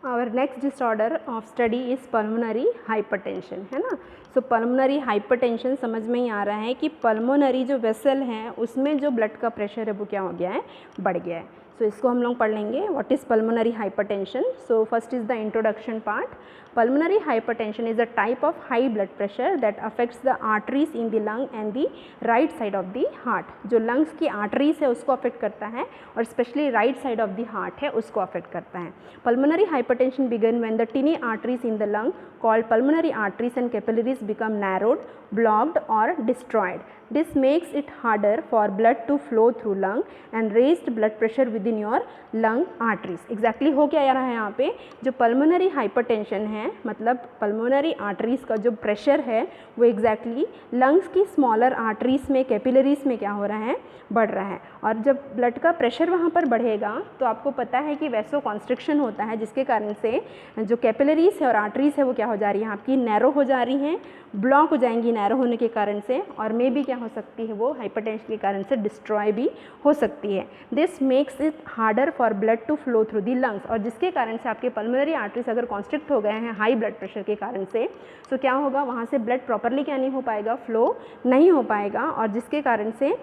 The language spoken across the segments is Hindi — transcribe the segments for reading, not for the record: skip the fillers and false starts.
Our next disorder of study is pulmonary hypertension, है ना. सो पल्मोनरी हाइपरटेंशन समझ में ही आ रहा है कि पल्मोनरी जो वेसल हैं उसमें जो ब्लड का प्रेशर है वो क्या हो गया है, बढ़ गया है. सो इसको हम लोग पढ़ लेंगे. What is pulmonary hypertension. So first is the introduction part. Pulmonary hypertension is a type of high blood pressure that affects the arteries in the lung and the right side of the heart. जो lungs की arteries है उसको affect करता है और especially right side of the heart है उसको affect करता है. Pulmonary hypertension begin when the tiny arteries in the lung called pulmonary arteries and capillaries become narrowed, blocked or destroyed. This makes it harder for blood to flow through lung and raised blood pressure within your lung arteries. Exactly हो क्या रहा है यहाँ पे, जो pulmonary hypertension है मतलब pulmonary arteries का जो pressure है वो exactly lungs की smaller arteries में capillaries में क्या हो रहा है, बढ़ रहा है. और जब ब्लड का प्रेशर वहाँ पर बढ़ेगा तो आपको पता है कि वैसो कॉन्स्ट्रिक्शन होता है जिसके कारण से जो कैपिलरीज है और आर्टरीज है वो क्या हो जा रही है, आपकी नैरो हो जा रही हैं, ब्लॉक हो जाएंगी नैरो होने के कारण से, और मे भी क्या हो सकती है वो हाइपरटेंशन के कारण से डिस्ट्रॉय भी हो सकती है. This makes it harder for blood to flow through the lungs. और जिसके कारण से आपके पल्मोनरी आर्टरीज अगर कॉन्स्ट्रिक्ट हो गए हैं हाई ब्लड प्रेशर के कारण से, तो क्या होगा, वहाँ से ब्लड प्रॉपरली क्या नहीं हो पाएगा, फ्लो नहीं हो पाएगा, और जिसके कारण से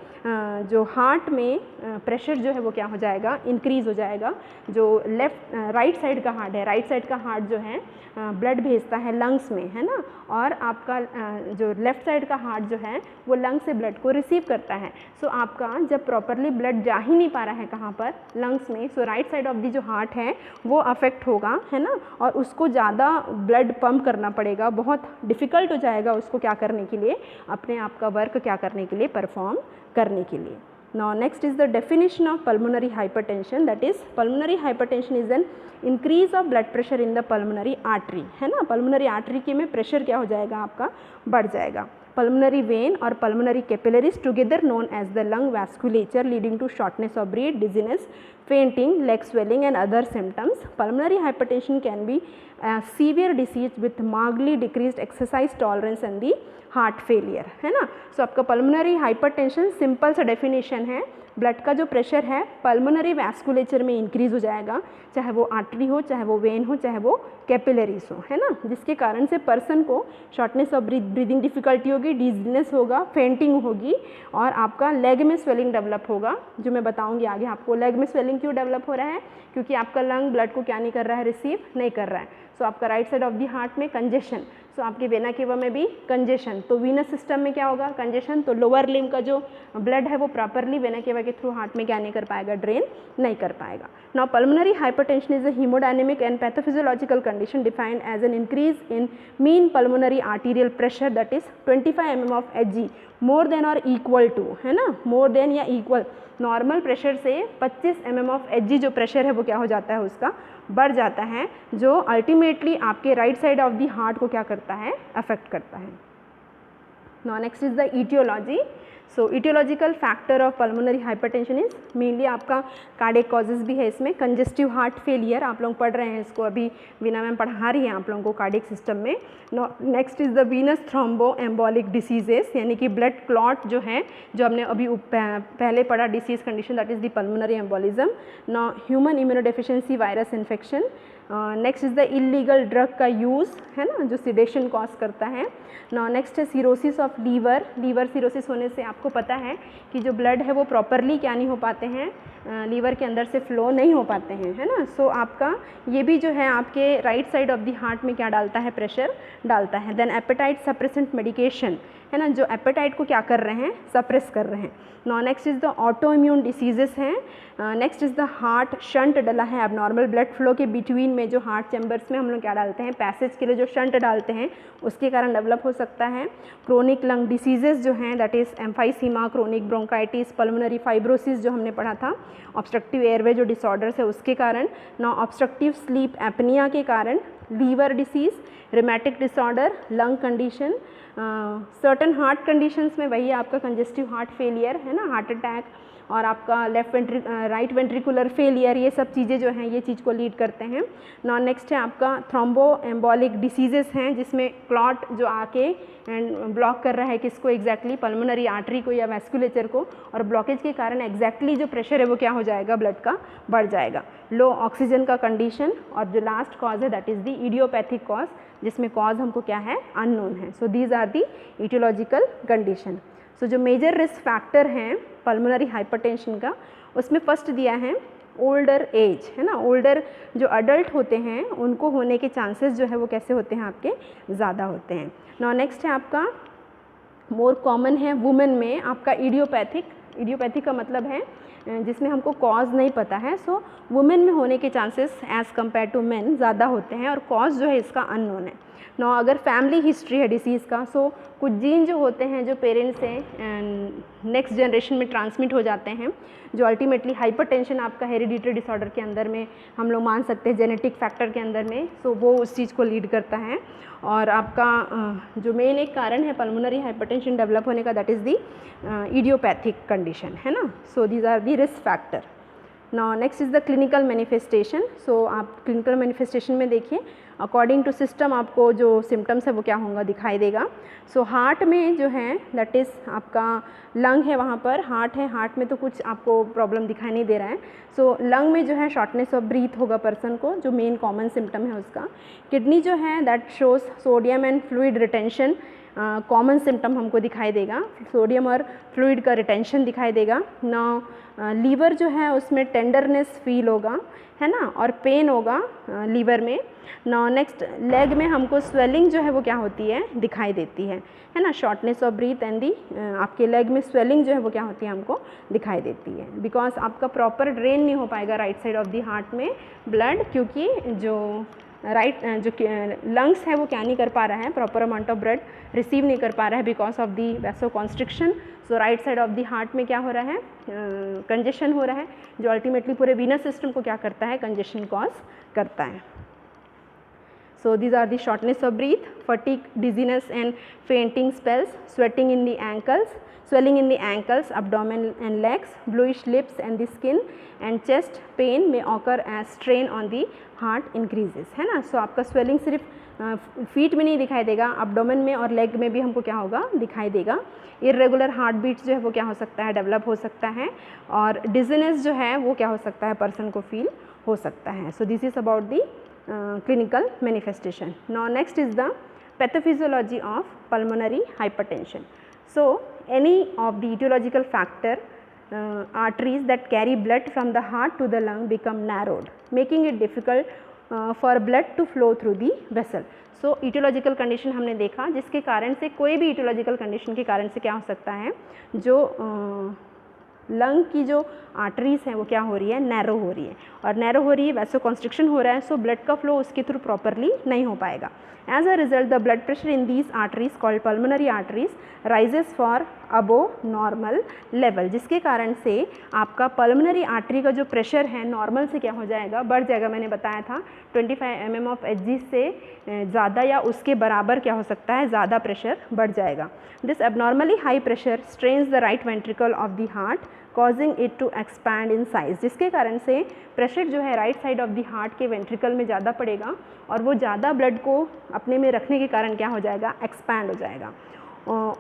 जो हार्ट में प्रेशर जो है वो क्या हो जाएगा, इंक्रीज़ हो जाएगा. जो राइट साइड का हार्ट है, राइट साइड का हार्ट जो है ब्लड भेजता है लंग्स में, है ना, और आपका जो लेफ़्ट साइड का हार्ट जो है वो लंग से ब्लड को रिसीव करता है. सो आपका जब प्रॉपरली ब्लड जा ही नहीं पा रहा है कहाँ पर, लंग्स में, सो राइट साइड ऑफ दी जो हार्ट है वो अफेक्ट होगा, है ना, और उसको ज़्यादा ब्लड पंप करना पड़ेगा, बहुत डिफ़िकल्ट हो जाएगा उसको क्या करने के लिए, अपने आप का वर्क क्या करने के लिए, परफॉर्म करने के लिए. Now next is the definition of pulmonary hypertension. That is, pulmonary hypertension is an increase of blood pressure in the pulmonary artery, है ना. pulmonary artery के में प्रेशर क्या हो जाएगा, आपका बढ़ जाएगा. pulmonary vein or pulmonary capillaries together known as the lung vasculature leading to shortness of breath, dizziness, fainting, leg swelling and other symptoms. Pulmonary hypertension can be a severe disease with markedly decreased exercise tolerance and the heart failure, है ना. सो आपका पल्मोनरी हाइपरटेंशन सिंपल सा डेफिनेशन है, ब्लड का जो प्रेशर है पल्मोनरी वैस्कुलेचर में इंक्रीज़ हो जाएगा, चाहे वो आर्टरी हो, चाहे वो वेन हो, चाहे वो कैपिलरीज हो, है ना, जिसके कारण से पर्सन को शॉर्टनेस ऑफ ब्रीदिंग डिफ़िकल्टी होगी, डिजीनेस होगा, फेंटिंग होगी, और आपका लेग में स्वेलिंग डेवलप होगा, जो मैं बताऊंगी आगे आपको. लेग में स्वेलिंग क्यों डेवलप हो रहा है, क्योंकि आपका लंग ब्लड को क्या नहीं कर रहा है, रिसीव नहीं कर रहा है. सो आपका right side of the heart में कंजेशन, सो आपके वेना केवा में भी कंजेशन, तो वीनस सिस्टम में क्या होगा, कंजेशन, तो लोअर लिम्ब का जो ब्लड है वो प्रॉपरली वेना केवा के थ्रू हार्ट में क्या नहीं कर पाएगा, ड्रेन नहीं कर पाएगा. Now pulmonary hypertension is a haemodynamic and pathophysiological condition defined as an increase in mean pulmonary arterial pressure that is 25 mm of Hg more than और इक्वल टू, है ना, मोर देन या इक्वल. नॉर्मल प्रेशर से 25 mm of Hg जो प्रेशर है वो क्या हो जाता है, उसका बढ़ जाता है, जो अल्टीमेटली आपके right side of the heart को क्या करता है, अफेक्ट करता है. Now next is the aetiology. So aetiological factor of pulmonary hypertension is mainly आपका कार्डियक कॉजेज भी है इसमें. कंजेस्टिव हार्ट फेलियर आप लोग पढ़ रहे हैं, इसको अभी वीना मैम पढ़ा रही हैं आप लोगों को कार्डियक सिस्टम में. Next is the Venus thrombo एम्बोलिक diseases, यानी कि ब्लड क्लॉट जो है, जो हमने अभी पहले पढ़ा disease condition, that is the pulmonary embolism. Now human immunodeficiency virus infection. Next is the illegal drug का यूज़, है ना, जो सिडेशन कॉज करता है. नाउ नेक्स्ट है cirrhosis of liver. Liver cirrhosis होने से आपको पता है कि जो ब्लड है वो प्रॉपरली क्या नहीं हो पाते हैं, लीवर के अंदर से फ्लो नहीं हो पाते हैं, है ना. सो आपका ये भी जो है आपके right side of the heart में क्या डालता है, प्रेशर डालता है. देन एपेटाइट सप्रेसेंट मेडिकेशन, है ना, जो एपेटाइट को क्या कर रहे हैं, सप्रेस कर रहे हैं. Now next is the auto immune diseases हैं. Next is the heart shunt डला है, अब नॉर्मल ब्लड फ्लो के बिटवीन में जो हार्ट चैम्बर्स में हम लोग क्या डालते हैं, पैसेज के लिए जो शंट डालते हैं उसके कारण डेवलप हो सकता है. क्रोनिक लंग डिसीजेस जो हैं, that is emphysema, chronic bronchitis, pulmonary fibrosis जो हमने पढ़ा था, ऑब्स्ट्रक्टिव एयरवे जो डिसऑर्डर्स है उसके कारण. नाउ ऑब्स्ट्रक्टिव स्लीप एपनिया के कारण, liver disease, rheumatic disorder, lung condition, certain heart conditions में वही आपका कंजेस्टिव हार्ट फेलियर, है ना, हार्ट अटैक, और आपका राइट वेंट्रिकुलर फेलियर, ये सब चीज़ें जो हैं ये चीज़ को लीड करते हैं। नॉ नेक्स्ट है आपका थ्रोम्बो एम्बोलिक डिसीजेस हैं, जिसमें क्लॉट जो आके एंड ब्लॉक कर रहा है किसको, एग्जैक्टली पल्मोनरी आर्टरी को या वैस्कुलेचर को, और ब्लॉकेज के कारण एग्जैक्टली जो प्रेशर है वो क्या हो जाएगा, ब्लड का बढ़ जाएगा। लो ऑक्सीजन का कंडीशन, और जो लास्ट कॉज है that is the idiopathic cause, जिसमें कॉज हमको क्या है, अननोन है। So these are the etiological condition. So जो मेजर रिस्क फैक्टर हैं पल्मोनरी हाइपरटेंशन का, उसमें फर्स्ट दिया है ओल्डर एज, है ना। ओल्डर जो अडल्ट होते हैं उनको होने के चांसेस जो है वो कैसे होते हैं, आपके ज़्यादा होते हैं। नॉ नेक्स्ट है आपका मोर कॉमन है वुमेन में आपका इडियोपैथिक। इडियोपैथिक का मतलब है जिसमें हमको कॉज नहीं पता है। सो वुमेन में होने के chances as compare to men ज़्यादा होते हैं, और कॉज जो है इसका अननोन है। नौ अगर फैमिली हिस्ट्री है डिसीज़ का, सो कुछ जीन जो होते हैं जो पेरेंट्स से नेक्स्ट जनरेशन में ट्रांसमिट हो जाते हैं, जो अल्टीमेटली हाइपरटेंशन आपका हेरिडिटरी डिसऑर्डर के अंदर में हम लोग मान सकते हैं, जेनेटिक फैक्टर के अंदर में, सो वो उस चीज़ को लीड करता है। और आपका जो मेन एक कारण है पल्मोनरी हाइपरटेंशन डेवलप होने का, that is the idiopathic condition, है ना। So these are the risk factor. Now next is the clinical manifestation. So आप क्लिनिकल मैनिफेस्टेशन में देखिए, अकॉर्डिंग टू सिस्टम आपको जो सिम्टम्स है वो क्या होगा, दिखाई देगा। सो हार्ट में जो है दैट इज़ आपका लंग है, वहाँ पर हार्ट है, हार्ट में तो कुछ आपको प्रॉब्लम दिखाई नहीं दे रहा है। सो लंग में जो है शॉर्टनेस ऑफ ब्रीथ होगा पर्सन को, जो मेन कॉमन सिम्टम है उसका। किडनी जो है that shows sodium and fluid retention, common symptom हमको दिखाई देगा, सोडियम और फ्लूइड का रिटेंशन दिखाई देगा। ना लीवर जो है उसमें टेंडरनेस फील होगा, है ना, और पेन होगा लीवर में। ना नेक्स्ट लेग में हमको स्वेलिंग जो है वो क्या होती है, दिखाई देती है ना, shortness of breath and the आपके लेग में स्वेलिंग जो है वो क्या होती है, हमको दिखाई देती है। बिकॉज आपका प्रॉपर ड्रेन नहीं हो पाएगा right side of the heart में ब्लड, क्योंकि जो जो लंग्स है वो क्या नहीं कर पा रहा है, proper amount of blood receive नहीं कर पा रहा है because of the vasoconstriction. So right side of the heart में क्या हो रहा है, कंजेशन हो रहा है, जो अल्टीमेटली पूरे वीनस सिस्टम को क्या करता है, कंजेशन कॉज करता है। So these are the shortness of breath, fatigue, dizziness and fainting spells, sweating in the ankles, swelling in the ankles, abdomen and legs, bluish lips and the skin, and chest pain may occur as strain on the heart increases, है ना। So आपका swelling सिर्फ फीट में नहीं दिखाई देगा, abdomen में और leg में भी हमको क्या होगा, दिखाई देगा। irregular heart beats जो है वो क्या हो सकता है, डेवलप हो सकता है, और dizziness जो है वो क्या हो सकता है, पर्सन को फील हो सकता है। So this is about the clinical manifestation. Now next is the pathophysiology of pulmonary hypertension. So any of the etiological factor arteries that carry blood from the heart to the lung become narrowed, making it difficult for blood to flow through the vessel. So etiological condition हमने देखा, जिसके कारण से कोई भी etiological condition के कारण से क्या हो सकता है, जो लंग की जो आर्टरीज हैं वो क्या हो रही है, नैरो हो रही है, और नैरो हो रही है, वैसोकॉन्स्ट्रिक्शन हो रहा है, सो ब्लड का फ्लो उसके थ्रू प्रॉपरली नहीं हो पाएगा। As a result the blood pressure in these arteries called pulmonary arteries rises for above normal level, जिसके कारण से आपका पल्मोनरी आर्टरी का जो प्रेशर है नॉर्मल से क्या हो जाएगा, बढ़ जाएगा। मैंने बताया था 25 mm ऑफ Hg से ज़्यादा या उसके बराबर क्या हो सकता है, ज़्यादा प्रेशर बढ़ जाएगा। This abnormally high pressure strains the right ventricle of the heart causing it to expand in size, जिसके कारण से प्रेशर जो है right side of the heart के वेंट्रिकल में ज़्यादा पड़ेगा, और वो ज़्यादा ब्लड को अपने में रखने के कारण क्या हो जाएगा, एक्सपैंड हो जाएगा।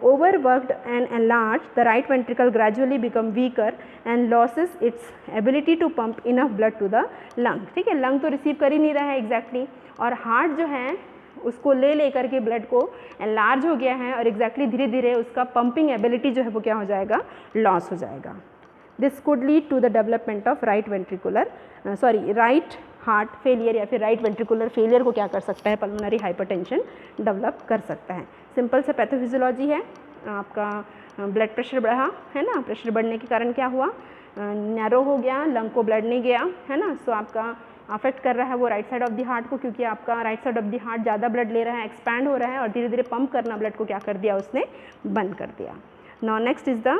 Overworked and enlarged, the right ventricle gradually become weaker and loses its ability to pump enough blood to the lung. ठीक है, लंग तो रिसीव कर ही नहीं रहा है एग्जैक्टली, और हार्ट जो है उसको ले करके ब्लड को एनलार्ज हो गया है, और एग्जैक्टली धीरे धीरे उसका पंपिंग एबिलिटी जो है वो क्या हो जाएगा, लॉस हो जाएगा। This could lead to the development of right heart failure, या फिर राइट वेंट्रिकुलर फेलियर को क्या कर सकता है, पल्मोनरी हाइपरटेंशन डेवलप कर सकता है। सिंपल सा पैथोफिजियोलॉजी है, आपका ब्लड प्रेशर बढ़ा है ना, प्रेशर बढ़ने के कारण क्या हुआ, नैरो हो गया, लंग को ब्लड नहीं गया, है ना। सो आपका अफेक्ट कर रहा है वो right side of the heart को, क्योंकि आपका right side of the heart ज़्यादा ब्लड ले रहा है, एक्सपैंड हो रहा है, और धीरे धीरे पंप करना ब्लड को क्या कर दिया, उसने बंद कर दिया। Now next is the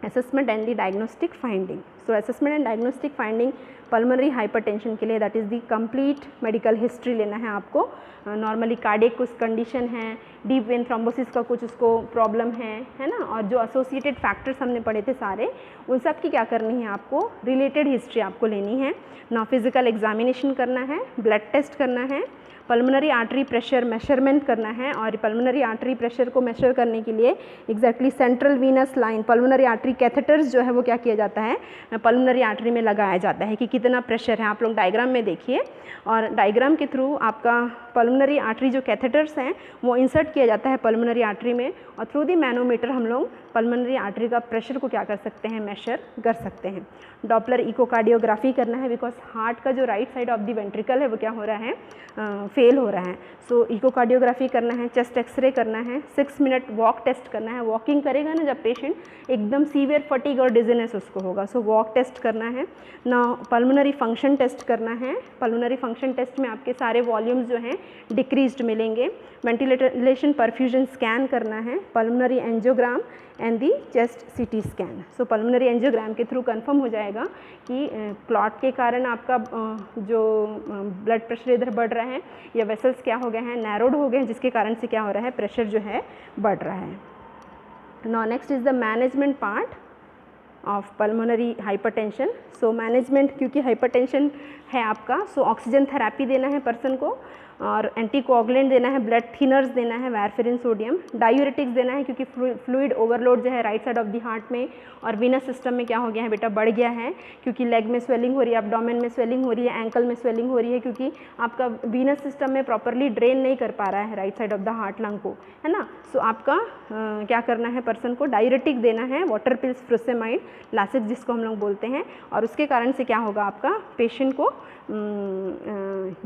assessment and the diagnostic finding. So assessment and diagnostic finding pulmonary hypertension के लिए, that is the complete medical history लेना है आपको। नॉर्मली कार्डियक कुछ कंडीशन है, डीप वेन थ्रोम्बोसिस का कुछ उसको प्रॉब्लम है ना, और जो एसोसिएटेड फैक्टर्स हमने पढ़े थे सारे, उन सब की क्या करनी है आपको, रिलेटेड हिस्ट्री आपको लेनी है। ना फिजिकल एग्जामिनेशन करना है, ब्लड टेस्ट करना है, पल्मोनरी आर्टरी प्रेशर मेजरमेंट करना है, और पल्मोनरी आर्टरी प्रेशर को मेजर करने के लिए exactly central Venus line pulmonary artery catheters जो है वो क्या किया जाता है, पल्मोनरी आर्टरी में लगाया जाता है कि कितना प्रेशर है। आप लोग डायग्राम में देखिए, और डायग्राम के थ्रू आपका पल्मोनरी आर्टरी जो कैथेटर्स हैं वो इंसर्ट किया जाता है पल्मोनरी आर्टरी में, और थ्रू दी मैनोमीटर हम लोग पल्मोनरी आर्टरी का प्रेशर को क्या कर सकते हैं, मेजर कर सकते हैं। डॉपलर इकोकार्डियोग्राफी करना है, बिकॉज हार्ट का जो right side of the ventricle है वो क्या हो रहा है, फेल हो रहा है। सो इकोकार्डियोग्राफी करना है, चेस्ट एक्सरे करना है, 6 मिनट वॉक टेस्ट करना है। वॉकिंग करेगा ना जब पेशेंट, एकदम सीवियर फटीग और डिजीनेस उसको होगा, सो वॉक टेस्ट करना है ना। पल्मोनरी फंक्शन टेस्ट करना है, पल्मोनरी फंक्शन टेस्ट में आपके सारे वॉल्यूम्स जो हैं डिक्रीज्ड मिलेंगे। वेंटिलेशन परफ्यूजन स्कैन करना है, pulmonary angiogram and the chest CT scan. So pulmonary angiogram के थ्रू कंफर्म हो जाएगा कि क्लॉट के कारण आपका जो ब्लड प्रेशर इधर बढ़ रहा है, या वेसल्स क्या हो गए हैं, नैरोड हो गए हैं, जिसके कारण से क्या हो रहा है, प्रेशर जो है बढ़ रहा है। Now next is the management part of pulmonary hypertension. So management, क्योंकि हाइपरटेंशन है आपका, सो ऑक्सीजन थेरेपी देना है पर्सन को, और एंटीकोगुलेंट देना है, ब्लड थिनर्स देना है, वारफेरिन सोडियम, डायूरेटिक्स देना है, क्योंकि फ्लूइड ओवरलोड जो है right side of the heart में और वीनस सिस्टम में क्या हो गया है बेटा, बढ़ गया है, क्योंकि लेग में स्वेलिंग हो रही है, एब्डोमेन में स्वेलिंग हो रही है, एंकल में स्वेलिंग हो रही है, क्योंकि आपका वीनस सिस्टम में प्रॉपरली ड्रेन नहीं कर पा रहा है right side of the heart lung को, है ना। सो आपका क्या करना है, पर्सन को डायूरेटिक देना है, वाटर पिल्स, फ्रुसेमाइड, लासिक्स जिसको हम लोग बोलते हैं, और उसके कारण से क्या होगा, आपका पेशेंट को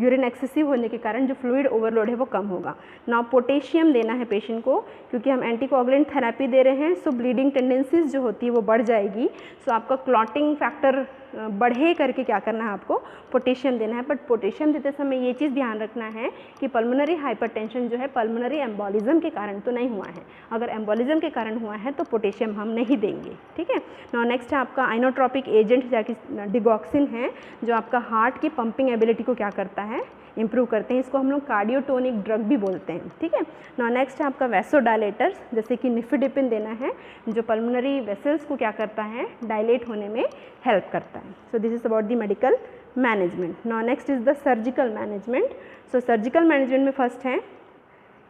यूरिन एक्सेसिव होने के कारण जो फ्लूइड ओवरलोड है वो कम होगा। नाउ पोटेशियम देना है पेशेंट को, क्योंकि हम एंटीकोगुलेंट थेरेपी दे रहे हैं, सो ब्लीडिंग टेंडेंसीज जो होती है वो बढ़ जाएगी। सो आपका क्लॉटिंग फैक्टर बढ़े करके क्या करना है, आपको पोटेशियम देना है। बट पोटेशियम देते समय ये चीज़ ध्यान रखना है कि पल्मोनरी हाइपरटेंशन जो है पल्मोनरी एम्बोलिज्म के कारण तो नहीं हुआ है। अगर एम्बोलिज्म के कारण हुआ है तो पोटेशियम हम नहीं देंगे, ठीक है। नाउ नेक्स्ट है आपका आइनोट्रोपिक एजेंट, जैसे डिगॉक्सिन है, जो आपका हार्ट की पंपिंग एबिलिटी को क्या करता है, इम्प्रूव करते हैं। इसको हम लोग कार्डियोटोनिक ड्रग भी बोलते हैं, ठीक है। नाउ नेक्स्ट है आपका वैसोडायलेटर्स, जैसे कि निफिडिपिन देना है, जो पल्मोनरी वेसल्स को क्या करता है, डायलेट होने में हेल्प करता है। So this is about the medical management. Now next is the surgical management. So surgical management में फर्स्ट है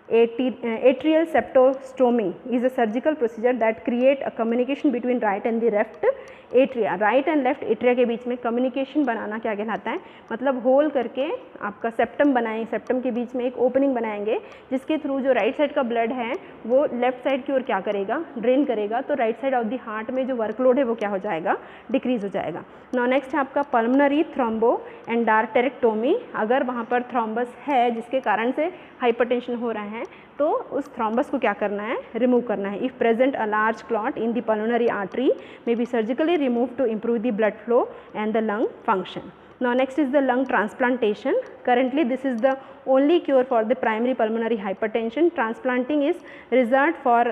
atrial septostomy is a surgical procedure that create a communication between right and the left atria. Right and left atria के बीच में कम्युनिकेशन बनाना क्या कहलाता है, मतलब होल करके आपका सेप्टम बनाएं, सेप्टम के बीच में एक ओपनिंग बनाएंगे, जिसके थ्रू जो राइट साइड का ब्लड है वो लेफ्ट साइड की ओर क्या करेगा, ड्रेन करेगा, तो right side of the heart में जो वर्कलोड है वो क्या हो जाएगा, डिक्रीज हो जाएगा। नाउ नेक्स्ट है आपका पल्मोनरी थ्रोम्बो एंडार्टेरेक्टोमी। अगर वहाँ पर थ्रोम्बस है जिसके कारण से हाइपरटेंशन हो रहा है, तो उस थ्रोम्बस को क्या करना है, रिमूव करना है। If present a large clot in the pulmonary artery may be surgically remove to improve the blood flow and the lung function. Now next is the lung transplantation. Currently this is the only cure for the primary pulmonary hypertension. Transplanting is reserved for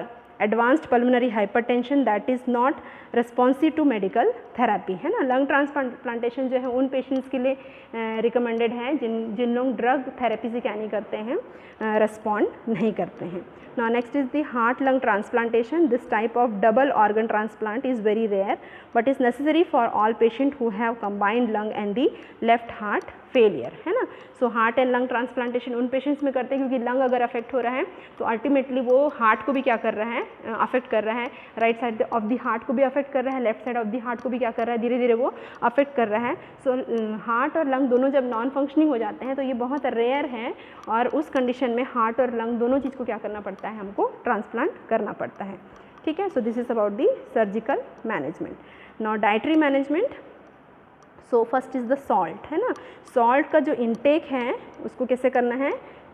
advanced pulmonary hypertension that is not responsive to medical therapy, है ना। लंग ट्रांसप्लांटेशन जो है उन पेशेंट्स के लिए रिकमेंडेड है जिन लोग ड्रग थेरेपी से क्या नहीं करते हैं, रेस्पॉन्ड नहीं करते हैं। Now next is the heart lung transplantation. This type of double organ transplant is very rare but is necessary for all patients who have combined lung and the left heart failure, है ना। So heart and lung transplantation उन पेशेंट्स में करते हैं क्योंकि लंग अगर अफेक्ट हो रहा है तो अल्टीमेटली वो हार्ट को भी क्या कर रहा है, अफेक्ट कर रहा है, right side of the heart को भी अफेक्ट कर रहा है, left side of the heart को भी क्या कर रहा है, धीरे धीरे वो अफेक्ट कर रहा है। सो हार्ट और लंग दोनों जब नॉन फंक्शनिंग हो जाते हैं तो ये बहुत रेयर है, और उस कंडीशन में हार्ट और लंग दोनों चीज़ को क्या करना पड़ता है, हमको ट्रांसप्लांट करना पड़ता है, ठीक है। So this is about the surgical management. Now dietary management. So first is the salt, है ना। सॉल्ट का जो इनटेक है उसको कैसे करना है,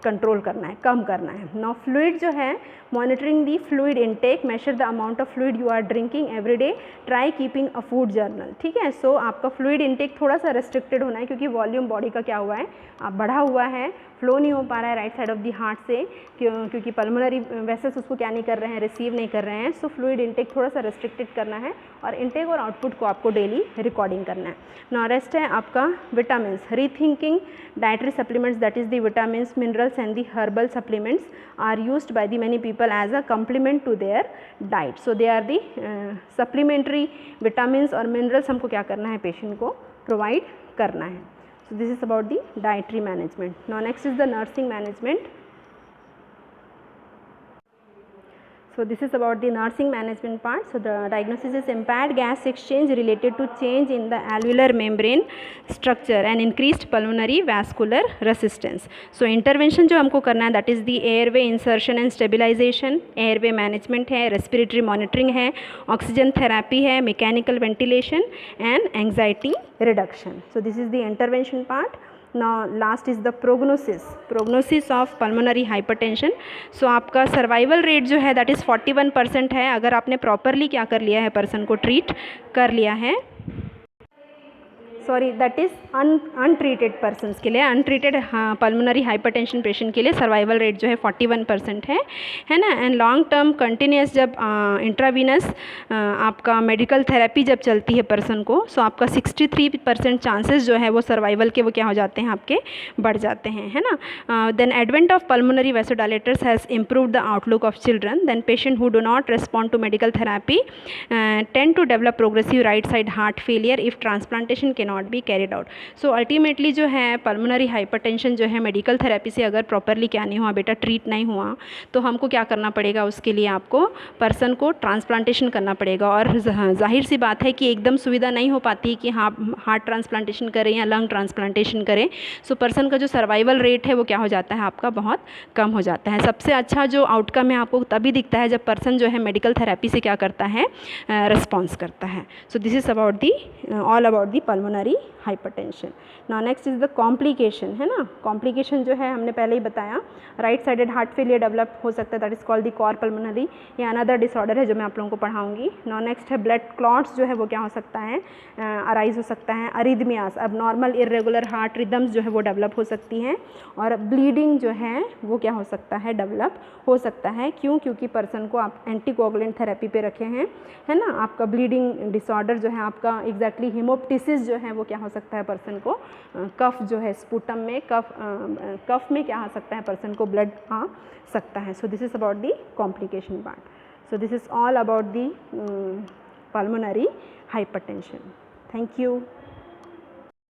कंट्रोल करना है, कम करना है। नाउ फ्लूइड जो है, monitoring the fluid intake, measure the amount of fluid you are drinking every day, try keeping a food journal. ठीक है, सो आपका फ्लूइड इनटेक थोड़ा सा रेस्ट्रिक्टेड होना है क्योंकि वॉल्यूम बॉडी का क्या हुआ है, बढ़ा हुआ है, फ्लो नहीं हो पा रहा है right side of the heart से, क्योंकि पल्मोनरी वेसल्स उसको क्या नहीं कर रहे हैं, रिसीव नहीं कर रहे हैं। सो फ्लूइड इनटेक थोड़ा सा रेस्ट्रिक्टेड करना है और इनटेक और आउटपुट को आपको डेली रिकॉर्डिंग करना है। नाउ रेस्ट है आपका vitamins, rethinking dietary supplements, that is the vitamins, minerals and the herbal supplements are used by the many people as a complement to their diet. So they are the supplementary vitamins और मिनरल्स हमको क्या करना है, पेशेंट को प्रोवाइड करना है। So this is about the dietary management. Now next is the nursing management. So this is about the nursing management part. So the diagnosis is impaired gas exchange related to change in the alveolar membrane structure and increased pulmonary vascular resistance. So intervention जो हमको करना है that is the airway insertion and stabilization, airway management है, respiratory monitoring है, oxygen therapy है, mechanical ventilation and anxiety reduction. So this is the intervention part. Now last is the prognosis of pulmonary hypertension. So आपका सर्वाइवल रेट जो है दैट इज़ 41% है अगर आपने प्रॉपरली क्या कर लिया है, पर्सन को ट्रीट कर लिया है। Sorry, that is untreated persons के लिए, अनट्रीटेड पल्मोनरी हाइपरटेंशन पेशेंट के लिए सर्वाइवल रेट जो है 41% है ना। एंड लॉन्ग टर्म कंटिन्यूस जब इंट्रावीनस आपका मेडिकल थेरेपी जब चलती है पर्सन को, सो आपका 63% चांसेस जो है वो सर्वाइवल के वो क्या हो जाते हैं, आपके बढ़ जाते हैं, है ना। Then advent of pulmonary vasodilators has improved the outlook of children. Then patient who do not respond to medical therapy tend to develop progressive right side heart failure if transplantation can not be carried out. So ultimately जो है पल्मोनरी हाइपरटेंशन जो है मेडिकल थेरेपी से अगर प्रॉपरली क्या नहीं हुआ बेटा, ट्रीट नहीं हुआ, तो हमको क्या करना पड़ेगा, उसके लिए आपको पर्सन को ट्रांसप्लांटेशन करना पड़ेगा। और जाहिर सी बात है कि एकदम सुविधा नहीं हो पाती कि हाँ हार्ट ट्रांसप्लांटेशन करें या लंग ट्रांसप्लांटेशन करें। सो पर्सन का जो सर्वाइवल रेट है वो क्या हो जाता है, आपका बहुत कम हो जाता है। सबसे अच्छा जो आउटकम है आपको तभी दिखता है जब पर्सन जो है मेडिकल थेरेपी से क्या करता है, रिस्पॉन्स करता है। So this is about the all about the pulmonary hypertension. Now next is the complication, है ना। कॉम्प्लिकेशन जो है हमने पहले ही बताया, right sided heart failure develop हो सकता है, that is called the cor pulmonary. ये अनदर डिसऑर्डर है जो मैं आप लोगों को पढ़ाऊंगी। नाउ नेक्स्ट है ब्लड क्लॉट्स जो है वो क्या हो सकता है, अराइज हो सकता है। अरिदमियास, अब नॉर्मल इरेगुलर हार्ट रिदम्स जो है वो डेवलप हो सकती हैं। और ब्लीडिंग जो है वो क्या हो सकता है, डेवलप हो सकता है। क्यों? क्योंकि पर्सन को आप एंटीकोगुलेंट थेरेपी पे रखे हैं, है ना। आपका ब्लीडिंग डिसऑर्डर जो है आपका एग्जैक्टली हेमोप्टिसिस जो है वो क्या हो सकता है, पर्सन को कफ जो है स्पुटम में कफ में क्या आ सकता है, पर्सन को ब्लड आ सकता है। So this is about the complication part. So this is all about the pulmonary hypertension. Thank you.